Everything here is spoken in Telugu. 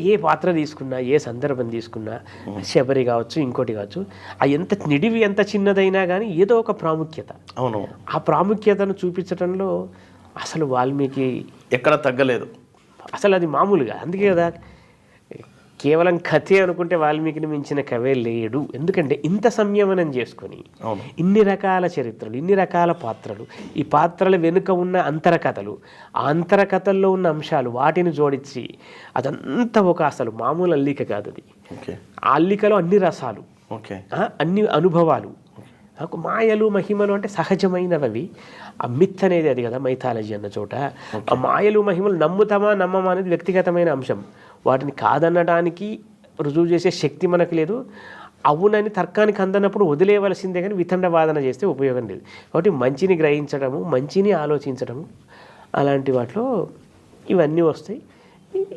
ఏ పాత్ర తీసుకున్నా, ఏ సందర్భం తీసుకున్నా, శబరి కావచ్చు, ఇంకోటి కావచ్చు, ఎంత నిడివి ఎంత చిన్నదైనా కానీ ఏదో ఒక ప్రాముఖ్యత. అవును. ఆ ప్రాముఖ్యతను చూపించడంలో అసలు వాల్మీకి ఎక్కడ తగ్గలేదు. అసలు అది మామూలుగా. అందుకే కదా కేవలం కథే అనుకుంటే వాల్మీకిని మించిన కవే లేడు. ఎందుకంటే ఇంత సంయమనం చేసుకొని ఇన్ని రకాల చరిత్రలు, ఇన్ని రకాల పాత్రలు, ఈ పాత్రల వెనుక ఉన్న అంతరకథలు, ఆ అంతరకథల్లో ఉన్న అంశాలు వాటిని జోడించి అదంతా ఒక అసలు మామూలు అల్లిక కాదు అది. ఆ అల్లికలో అన్ని రసాలు, అన్ని అనుభవాలు, మాయలు మహిమలు అంటే సహజమైనవి. ఆ మిత్ అనేది అది కదా మైథాలజీ అన్న చోట. ఆ మాయలు మహిమలు నమ్ముతామా నమ్మమా అనేది వ్యక్తిగతమైన అంశం. వాటిని కాదనడానికి రుజువు చేసే శక్తి మనకు లేదు. అవునని తర్కానికి అందనప్పుడు వదిలేయవలసిందే, కానీ వితండ వాదన చేస్తే ఉపయోగం లేదు. కాబట్టి మంచిని గ్రహించడము, మంచిని ఆలోచించడము, అలాంటి వాటిలో ఇవన్నీ వస్తాయి.